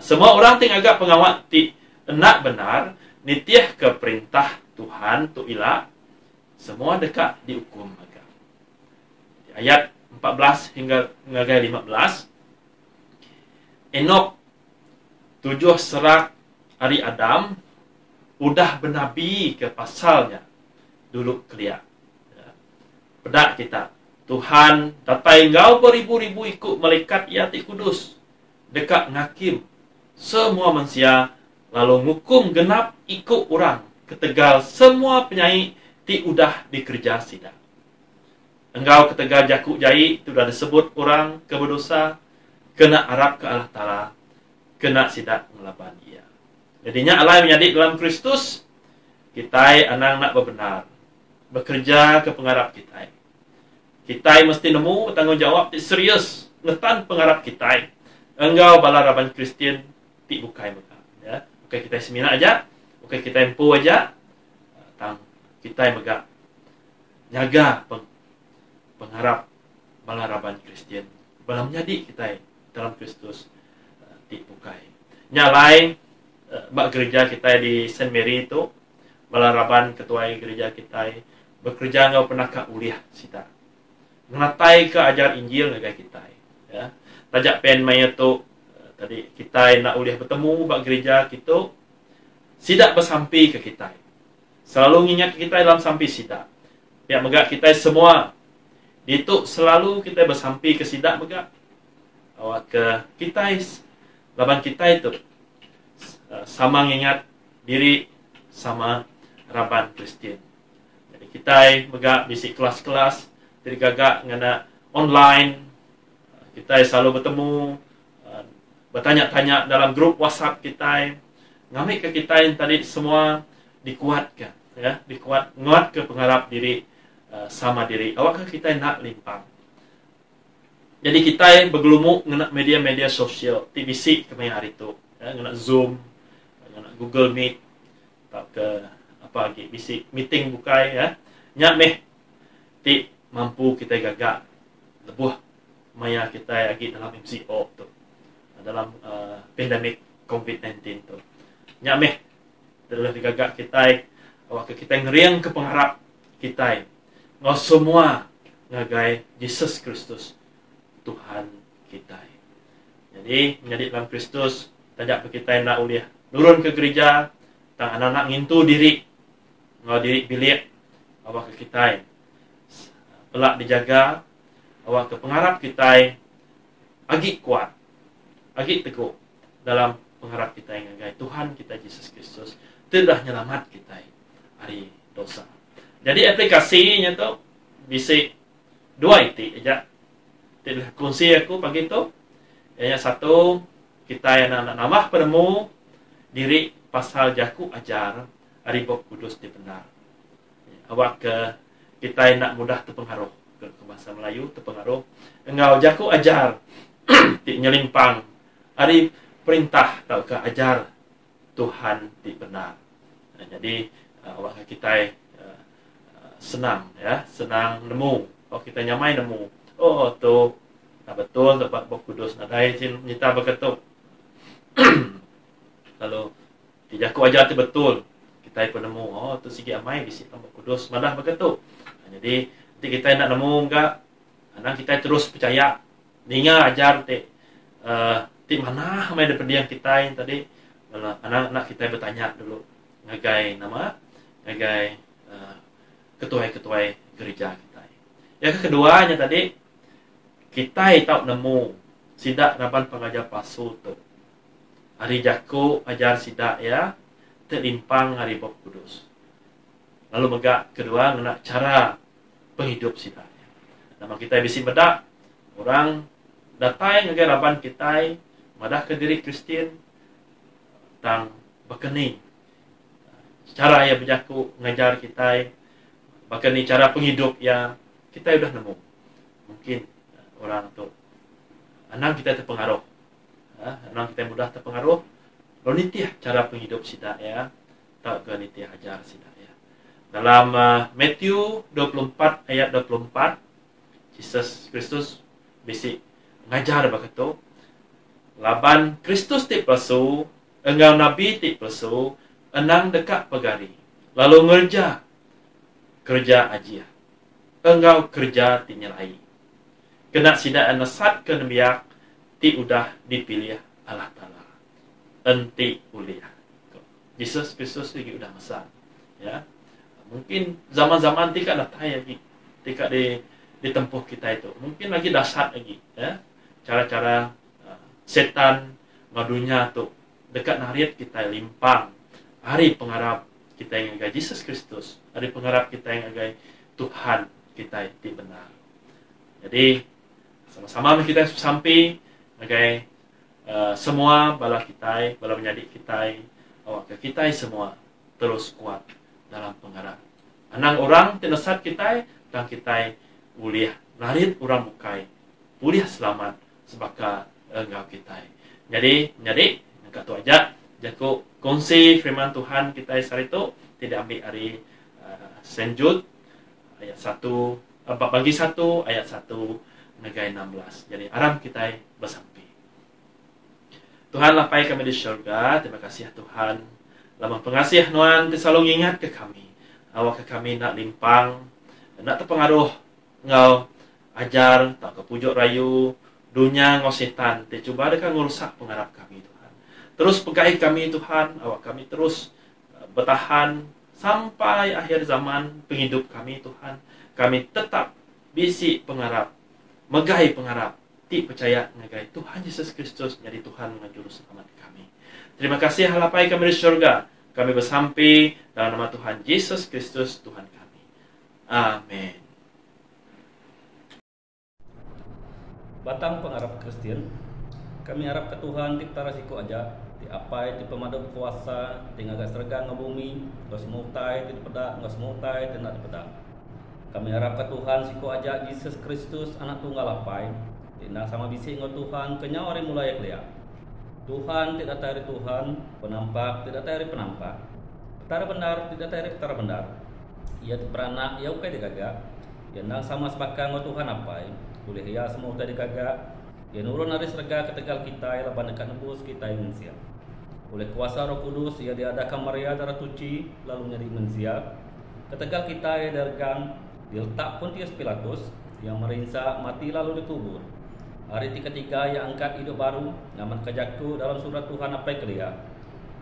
Semua orang ting agak pengawat ti enak benar nitiah ke perintah Tuhan tu ilah semua dekat dihukum agak. Ayat 14 hingga 15. Enok 7 serak hari Adam udah bernabi ke pasalnya dulu keliak. Ya. Pedak kita. Tuhan datai engkau beribu-ribu ikut malaikat Yati Kudus dekat ngakim semua manusia lalu ngukum genap ikut orang ketegal semua penyanyi ti udah dikerja sidak. Engkau ketegal jakuk jai itu dah disebut orang keberdosa kena arab ke Allah Ta'ala kena sidak ngelaban ia. Jadinya Allah menjadi dalam Kristus kita anak nak berbenar bekerja ke pengharap kita. Kita mesti nemu tanggungjawab ti serius ngetan pengharap kita. Engkau bala raban Kristian ti bukai mereka. Ya, bukai kita semina aja, bukai kita empu aja. Tang kita megak jaga pengharap bala raban Kristian. Bala menjadi kita dalam Kristus ti bukai. Nyalai bak gereja kita di Saint Mary itu bala raban ketua gereja kita bekerja engkau pernah ka uliah sita. Ngatai ke ajar Injil ngagai kita. Ya. Tajak pen maya tu tadi kita nak uliah bertemu bak gereja kita sidak bersampi ke kita. Selalu ngingat kita dalam sampi sidak. Pihak megak kita semua itu selalu kita bersampi ke sidak megak. Awak ke kita laban kita itu sama ngingat diri sama raban Kristian. Jadi kita megak bisi kelas-kelas jadi gagak ngana online kita selalu bertemu bertanya-tanya dalam grup WhatsApp kita ngambil ke kita yang tadi semua dikuatkan ya nguat ke pengharap diri sama diri awak ke kita nak limpang. Jadi kita bergelumuk ngena media-media sosial TVC kemarin hari itu ya, ngena Zoom ngena Google Meet tak ke apa lagi bisi meeting bukai ya nyak meh ti mampu kita gagak lebuh maya kita lagi dalam MCO tu dalam pandemik COVID-19 tu nyameh telah digagak kita awak kita ngeriang ke pengharap kita ngau semua ngagai Yesus Kristus Tuhan kita. Jadi menjadi dalam Kristus tajak kita nak uliah turun ke gereja tang anak-anak ngintu diri ngau diri bilik awak ke kita pelak dijaga awak ke pengharap kita agi kuat agi teguh dalam pengharap kita yang ngagai Tuhan kita Yesus Kristus telah nyelamat kita hari dosa. Jadi aplikasinya tu bisa dua itu aja. Telah kunci aku pagi tu yang satu kita yang nak nambah penemu diri pasal jaku ajar hari Bob Kudus di benar. Awak ke kita nak mudah terpengaruh ke bahasa Melayu, terpengaruh. Engau jaku ajar ti nyelimpang ari perintah tau ke ajar Tuhan ti benar. Jadi awak kita senang ya, senang nemu. Oh kita nyamai nemu. Oh tu betul sebab Roh Kudus nadai nyita berketuk. Lalu tidak ku ajar tu betul. Kita pun nemu. Oh tu sigi amai bisi Roh Kudus malah berketuk. Jadi nanti kita nak nemu enggak, anak kita terus percaya. Ninga ajar ti mana mai daripada yang kita yang tadi. Anak-anak kita bertanya dulu. Ngagai nama, ngagai ketua-ketua gereja kita. Yang keduanya tadi, kita tahu nemu sidak raban pengajar palsu tu. Hari jaku ajar sidak ya, terlimpang hari Roh Kudus. Lalu megak kedua nak cara penghidup sidaknya. Nama kita bisi bedak orang datai ngagai raban kita madah ke diri Kristian tang berkening. Cara yang berjaku ngajar kita bahkan ni cara penghidup yang kita sudah nemu. Mungkin orang tu anak kita terpengaruh. Anak kita mudah terpengaruh. Lalu nitiah cara penghidup sidak ya. Tak ke nitiah ajar sidak ya. Dalam Matthew 24 ayat 24 Jesus Kristus bisi ngajar begitu. Laban Kristus ti palsu, engau nabi ti palsu, enang dekat pegari. Lalu kerja ajiah. Engau kerja ti nyelai. Kena sidak anasat ke nebiak ti udah dipilih Allah Ta'ala. Enti uliah. Jesus Kristus lagi udah mesan. Ya. Mungkin zaman-zaman tika datai lagi. Tika ditempuh kita itu. Mungkin lagi dahsyat lagi. Ya. Cara-cara setan ngadunya tu dekat nariat kita limpang. Hari pengharap kita yang agai Jesus Kristus. Hari pengharap kita yang agai Tuhan kita itu benar. Jadi sama-sama kita sampai agai semua bala kita, bala menjadi kita, awak kita semua terus kuat dalam pengharap. Anang orang tinasat kita dan kita uliah narit orang bukai, uliah selamat sebagai engkau kita. Jadi engkau tu aja. Jaku kongsi firman Tuhan kita hari itu tidak ambil hari Saint Jude ayat 1 bagi 1 ayat 1 negai 16. Jadi aram kita bersampai. Tuhan lapai kami di syurga. Terima kasih Tuhan. Lama pengasih Nuan selalu ingat ke kami. Awak ke kami nak limpang, nak terpengaruh ngau ajar tak ke pujuk rayu dunia ngau setan. Cuba dekat ngerusak pengharap kami Tuhan. Terus pegai kami Tuhan, awak kami terus bertahan sampai akhir zaman penghidup kami Tuhan. Kami tetap bisi pengharap, megai pengharap, ti percaya megai Tuhan Yesus Kristus jadi Tuhan dan Juru Selamat kami. Terima kasih halapai kami di syurga. Kami bersampai dalam nama Tuhan Yesus Kristus Tuhan kami. Amin. Batang pengharap Kristen, kami harap ke Tuhan di tarasiku aja, di apai, di pemadam kuasa, di ngagas serga ngabumi, ngas mutai, di pedak, ngas mutai, di nak pedak. Kami harap ke Tuhan siku aja Yesus Kristus anak tunggal apai, di nak sama bisi ngau Tuhan kenyawari mulai kelihatan. Tuhan tidak tari Tuhan, penampak tidak tari penampak. Petara benar tidak tari petara benar. Ia beranak, ia ukai digagak. Ia nak sama sepakan ngau Tuhan apai, boleh ia semua tadi gagak. Ia nurun hari serga ketegal kita, ia laban dekat nebus kita yang mensiap. Oleh kuasa Roh Kudus, ia diadakan Maria darah tuci, lalu nyari mensiap. Ketegal kita ia dergang, diletak Pontius Pilatus, yang merinsa mati lalu dikubur. Hari ketiga ia angkat hidup baru, namun kejaku dalam surat Tuhan apai kelia.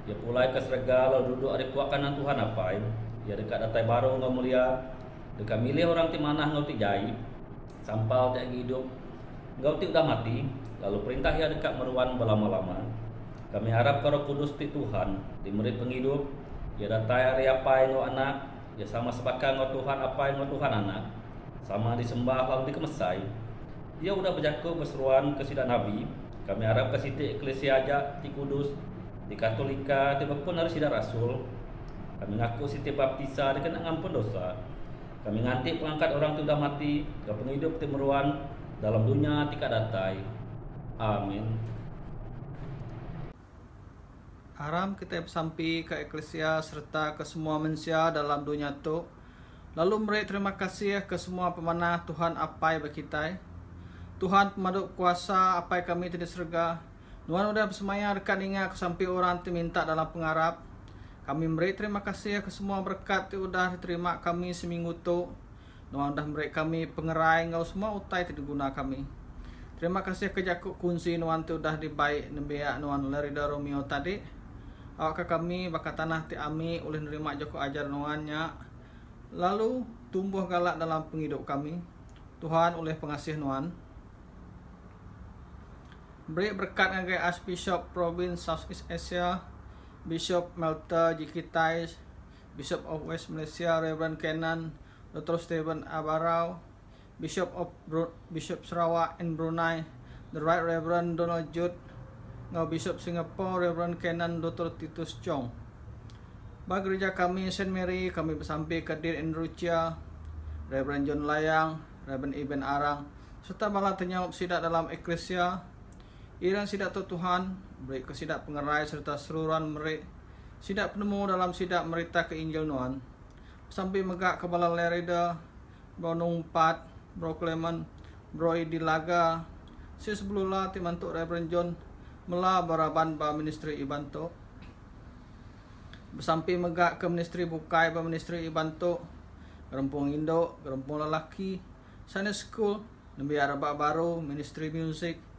Ia pulai ke serga lalu duduk hari kuat kanan Tuhan apai. Ia dekat datai baru ngau mulia, dekat milih orang ti manah ngau ti jai, sampal tak hidup. Engkau ti udah mati, lalu perintah ia dekat meruan berlama-lama. Kami harap ke Roh Kudus ti Tuhan, di murid penghidup, ia datai hari apa engkau anak, ia sama sepakat engkau Tuhan apa engkau Tuhan anak, sama disembah lalu dikemesai. Ia udah berjaku berseruan ke sidak Nabi. Kami harap ke sitik eklesia aja ti Kudus, di Katolika, ti pun harus sidak Rasul. Kami ngaku sitik baptisa dikena ngampun dosa. Kami nganti pengangkat orang tu dah mati, ke penghidup timuruan dalam dunia tika datai. Amin. Haram kita sampai ke eklesia serta ke semua manusia dalam dunia tu. Lalu meri terima kasih ke semua pemanah Tuhan apai bagi kita. Tuhan pemaduk kuasa apai kami di surga. Nuan udah bersemaya dekat ingat sampai orang tu minta dalam pengarap. Kami beri terima kasih ke semua berkat yang sudah diterima kami seminggu tu. Nuan dah beri kami pengerai ngau semua utai tidak guna kami. Terima kasih ke jakuk kunci nuan tu dah dibaik nembiak nuan Lerida Romeo tadi. Awak ke kami bakat tanah ti ami oleh nerima jakuk ajar nuannya. Lalu tumbuh galak dalam penghidup kami. Tuhan oleh pengasih nuan. Beri berkat ngagai Archbishop Province Southeast Asia, Bishop Melta Jikitai, Bishop of West Malaysia Reverend Kenan, Dr. Stephen Abarau, Bishop Sarawak and Brunei, the Right Reverend Donald Jude, ngau Bishop Singapore Reverend Kenan Dr. Titus Chong. Bagi gereja kami St. Mary, kami bersampai ke Dir and Rucia, Reverend John Layang, Reverend Ibn Arang, serta bala tenyawab sidak dalam eklesia. Irang sidak tu Tuhan, beri kesidak pengerai serta seluruhan merik, sidak penemu dalam sidak merita ke Injil Nuan. Sampai megak ke bala Lerida, Bro Numpat, Bro Clement, Bro Idilaga, sebelumlah timantuk Reverend John, mela baraban ba ministry Ibanto. Sampai megak ke ministry Bukai ba ministry Ibanto, Gerempung Indo, Gerempung Lelaki, Sunday School, Nabi Araba Baru, ministry Music.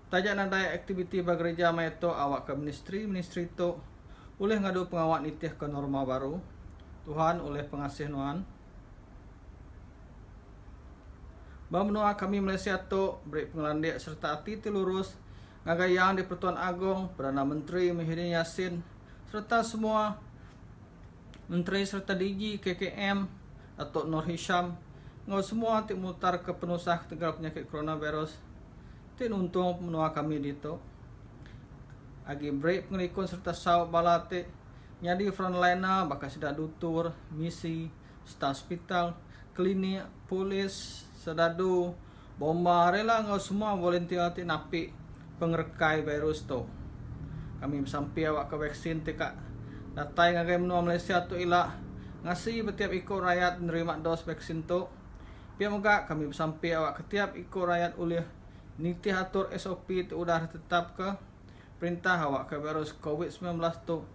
Tajak nadai aktiviti bagi gereja maeto awak ke ministry tu oleh ngadu pengawak nitih ke norma baru. Tuhan oleh pengasih nuan. Bamenua kami Malaysia tu beri pengelandik serta hati lurus ngagayang di Pertuan Agong, Perdana Menteri Muhyiddin Yassin serta semua menteri serta DG KKM Datuk Nur Hisham ngau semua tik mutar ke penusah tegal penyakit coronavirus. Tin untung menua kami dito. Agi break pengelikun serta sawak balate nyadi frontliner bakal sidak dutur, misi, staf hospital, klinik, polis, sedadu, bomba rela ngau semua volunteer ti napi pengerekai virus tu. Kami sampai awak ke vaksin tika datai ngagai menua Malaysia tu ila ngasih setiap ikut rakyat menerima dos vaksin tu. Pihak moga kami sampai awak ketiap ikut rakyat oleh niti atur SOP tu udah tetap ke perintah awak ke virus COVID-19 tu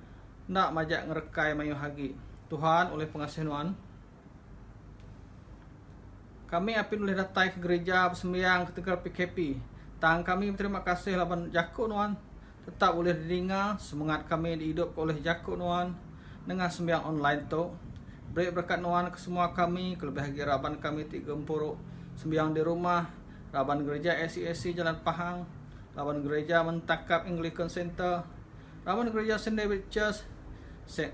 nak majak ngerekai mayu hagi. Tuhan oleh pengasih nuan. Kami apin oleh datai ke gereja bersembahyang ketika PKP. Tang kami berterima kasih laban jakuk nuan tetap boleh didengar semangat kami dihidup oleh jakuk nuan dengan sembahyang online tu. Beri berkat nuan ke semua kami, kelebih lagi raban kami ti gempuruk sembahyang di rumah. Raban gereja SCSC Jalan Pahang, Raban gereja Mentakap Anglican Center, Raban gereja St. David Church,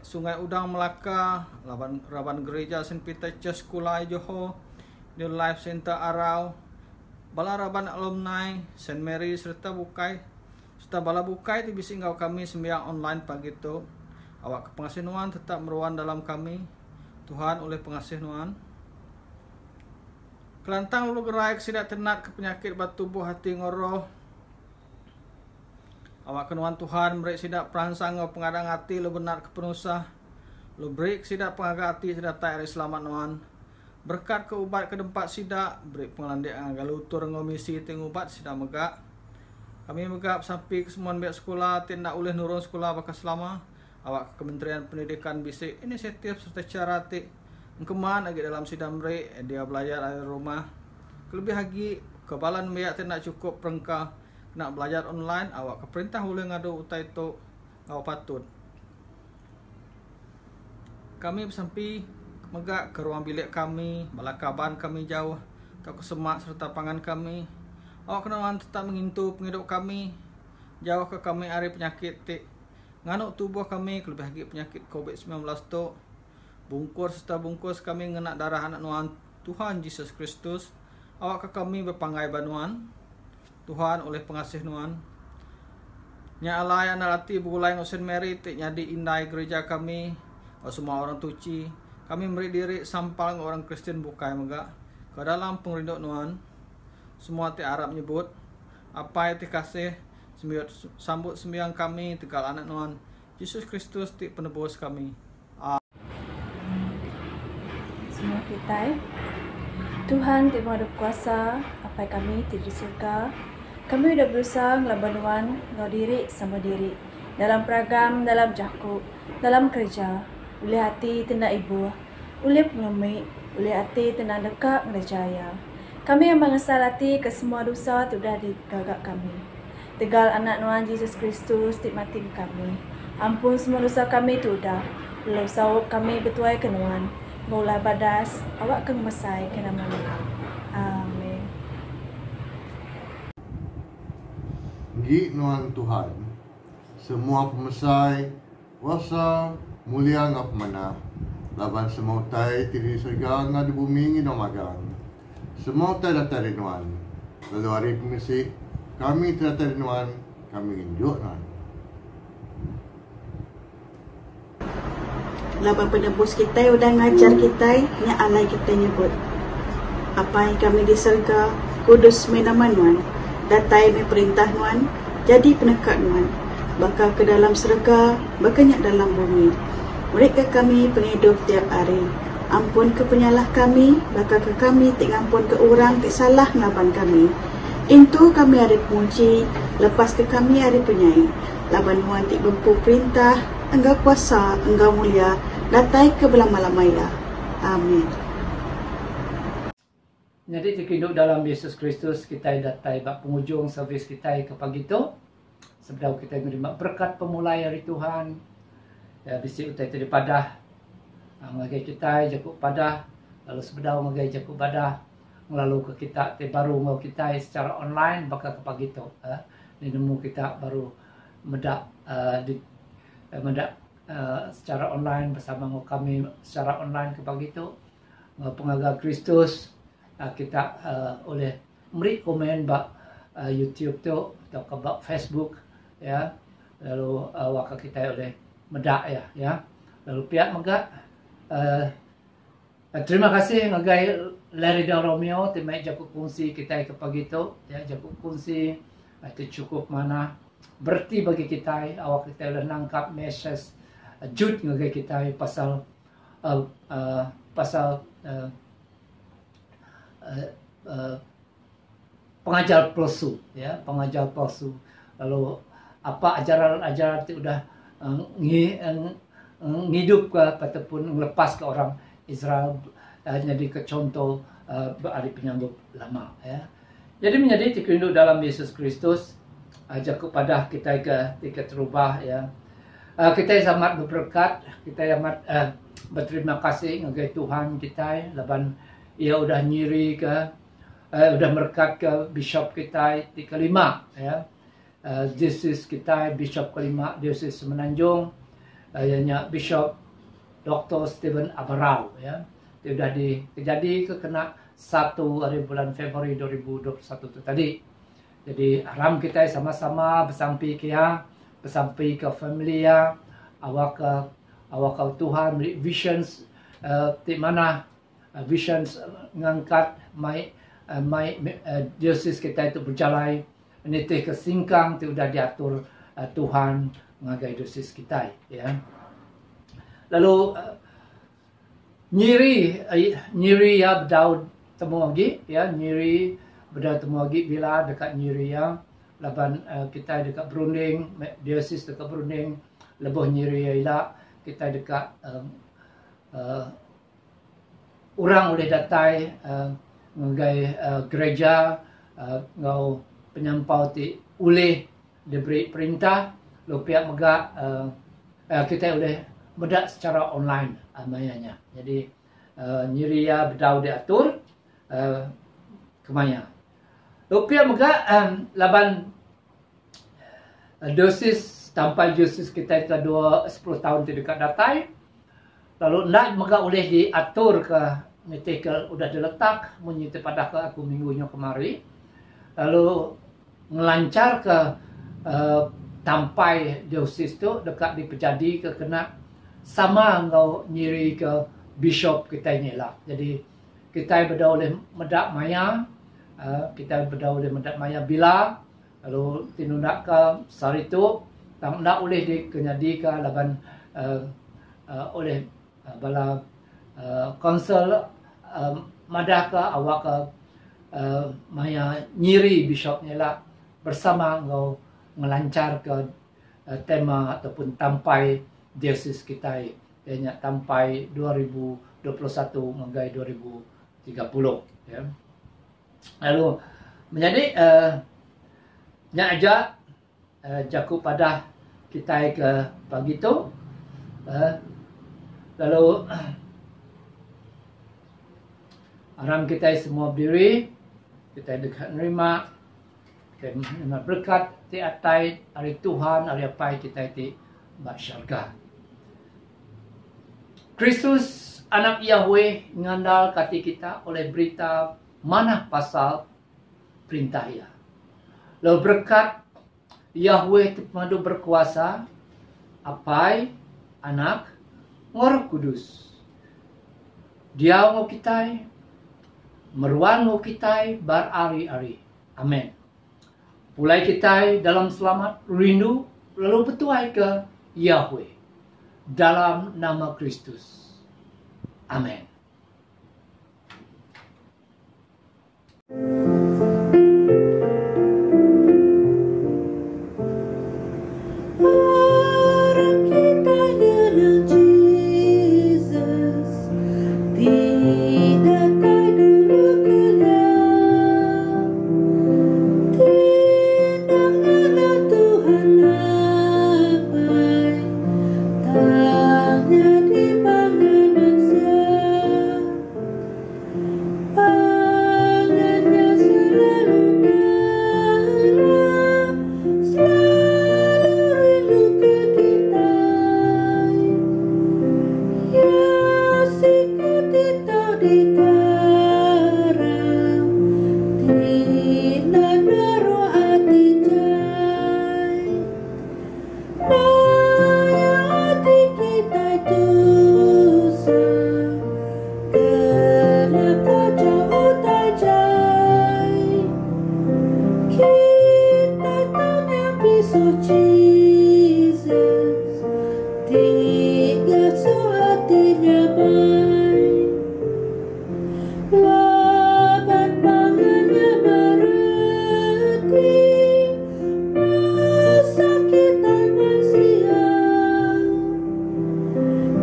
Sungai Udang Melaka, Raban gereja St. Peter Church Kulai Johor, New Life Center Arau, bala Raban alumni St. Mary serta Bukai, serta bala Bukai ti bisi ngau kami sembahyang online pagi tu. Awak ke pengasih nuan tetap meruan dalam kami. Tuhan oleh pengasih nuan. Kelantang lu gerai sidak tenat ke penyakit batu tubuh hati ngoroh. Awak kenuan Tuhan beri sidak perangsang ngau pengadang hati lu benar ke penusah. Lu beri sidak pengaga hati sidak tak hari selamat nuan. Berkat ke ubat ke tempat sidak beri pengelandik ngaga lutur ngau misi ting ubat sidak megak. Kami megak sampai ke semua biak sekolah tindak oleh nurun sekolah bakal selama. Awak ke Kementerian Pendidikan bisik inisiatif serta cara tik keman lagi dalam sidang beri dia belajar dari rumah. Kelebih lagi kebalan biak tidak cukup perengkah nak belajar online. Awak ke perintah boleh ngadu utai tu ngau patut. Kami bersampai megak ke ruang bilik kami, balakaban kami jauh ke semak serta pangan kami. Awak kenalan tetap mengintu penghidup kami jauh ke kami hari penyakit tik nganuk tubuh kami kelebih lagi penyakit COVID-19 tu. Bungkus serta bungkus kami ngenak darah anak nuan Tuhan Yesus Kristus. Awak ke kami berpanggai banuan Tuhan oleh pengasih nuan. Nya alai anak lati begulai St. Mary tik nyadi indai gereja kami. Semua orang tuci kami beri diri sampal orang Kristen bukai mega ke dalam pengerindok nuan semua ti Arab nyebut apa ti kasih sambut sembiang kami tegal anak nuan Yesus Kristus ti penebus kami. Semua kita Tuhan ti Maha Kuasa apa kami ti di surga. Kami sudah berusaha ngelaban Tuhan ngau diri sama diri dalam peragam, dalam jaku, dalam kerja, oleh hati tena ibu, oleh pengemik, oleh hati tena dekat ngerjaya. Kami yang mengesal hati ke semua dosa sudah digagak kami. Tegal anak Tuhan Yesus Kristus ti mati kami. Ampun semua dosa kami tu dah. Lalu sawuk kami bertuai ke Tuhan. Maulah badas, awak keng mesai ke nama Tuhan. Amin. Gi Nuan Tuhan, semua pemesai, kuasa, mulia ngap mana, laban semua tai tiri surga ngah di bumi ngi magang. Semua tai datang dari Nuan, lalu hari pemisi, kami datang dari Nuan, kami injuk Nuan. Laban penebus kita udah ngajar kita nya alai kita nyebut apa yang kami di surga kudus menaman Nuan datai me perintah Nuan jadi penekat Nuan bakal ke dalam surga bakanyak dalam bumi mereka kami penghidup tiap hari ampun ke penyalah kami bakal ke kami tik ampun ke orang tik salah ngelaban kami itu kami ada kunci lepas ke kami ada penyai laban Nuan tik bempu perintah engkau kuasa, engkau mulia, datai ke belamai-lamaya. Amin. Jadi dikinduk dalam Yesus Kristus kita datai bak penghujung servis kita ke pagi tu. Sebelum kita menerima berkat pemulai dari Tuhan. Ya bisi utai daripada ngagai kita jakuk pada lalu sebedau ngagai jakuk pada lalu ke kita baru mau kita secara online bakal ke pagi tu. Ni nemu kita baru medak secara online bersama kami secara online ke pagi tu pengagal Kristus kita oleh beri komen bak YouTube tu atau ke bak Facebook ya lalu wakil kita oleh medak ya lalu pihak megak terima kasih ngagai Larry dan Romeo timai jakuk kongsi kita ke pagi tu ya jakuk kongsi itu cukup mana berarti bagi kita awak kita dah nangkap message jud ngagai kita pasal pengajar palsu ya pengajar palsu lalu apa ajaran-ajaran itu udah ngidup ke ataupun ngelepas ke orang Israel jadi ke contoh dari penyanggup lama ya jadi menjadi dikinduk dalam Yesus Kristus ajak kepada kita ke terubah ya kita sangat berberkat kita amat berterima kasih ngagai Tuhan kita laban ia udah nyiri ke udah berkat ke bishop kita di kelima ya diocese kita bishop kelima diocese Semenanjung ianya Bishop Dr. Stephen Abarau ya dia udah jadi kena 1 hari bulan Februari 2021 itu tadi. Jadi haram kita sama-sama bersampai kia, bersampai ke family ya, awak ke Tuhan beri visions di mana visions ngangkat my diocese kita itu berjalan ini ke Singkang itu sudah diatur Tuhan ngagai diocese kita ya. Lalu nyiri ya berdaud temu lagi ya nyiri berdaud temu lagi bila dekat nyiri ya laban kita dekat Brunei diocese dekat Brunei lebih nyiri ya ila kita dekat orang boleh datai ngagai gereja ngau penyampau ti oleh diberi perintah lo pihak megak kita boleh bedak secara online amayanya. Jadi nyiri ya bedau diatur kemaya. Lo pihak megak laban dosis tanpa dosis kita itu 10 tahun di dekat datai. Lalu nak megak boleh diatur ke netikel udah diletak menyita pada ke aku minggunya kemari. Lalu melancar ke tampai dosis tu dekat dipejadi ke kena sama engkau nyiri ke bishop kita ni lah. Jadi kita berdoa oleh medak maya, kita berdoa oleh medak maya bila lalu tinundak ke saritu tak nak oleh dikenyadi ke laban oleh bala konsel madah ke awak ke maya nyiri bishop ni lah bersama ngau melancar ke tema ataupun tampai diocese kita ianya tampai 2021 mengai 2030 ya. Lalu menjadi nya aja jaku pada kita ke pagi tu lalu aram kita semua berdiri, kita dekat nerima berkat ti atai hari Tuhan hari apa kita ti bak syurga. Kristus anak Yahweh ngandal kati kita oleh berita mana pasal perintah ia. Lalu berkat Yahweh Pemadu berkuasa apai anak Roh Kudus. Dia ngo kita meruan ngo kita berari-ari. Amin. Pulai kita dalam selamat rindu lalu bertuai ke Yahweh dalam nama Kristus. Amin.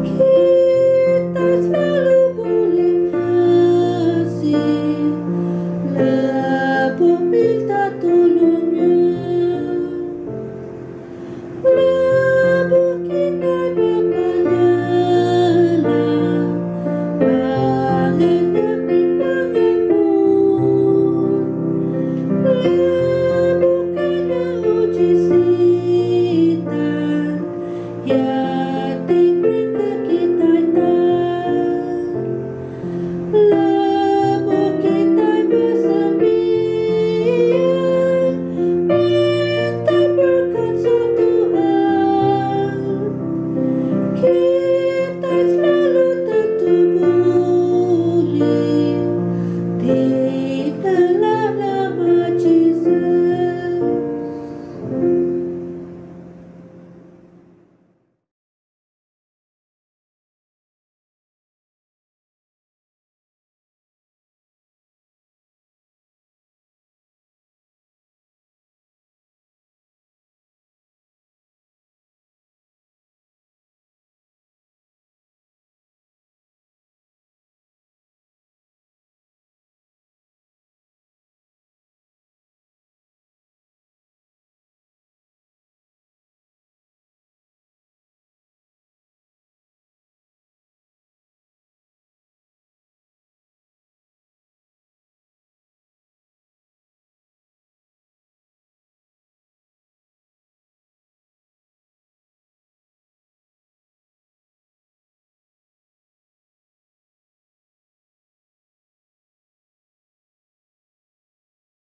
Kita selalu boleh kasih.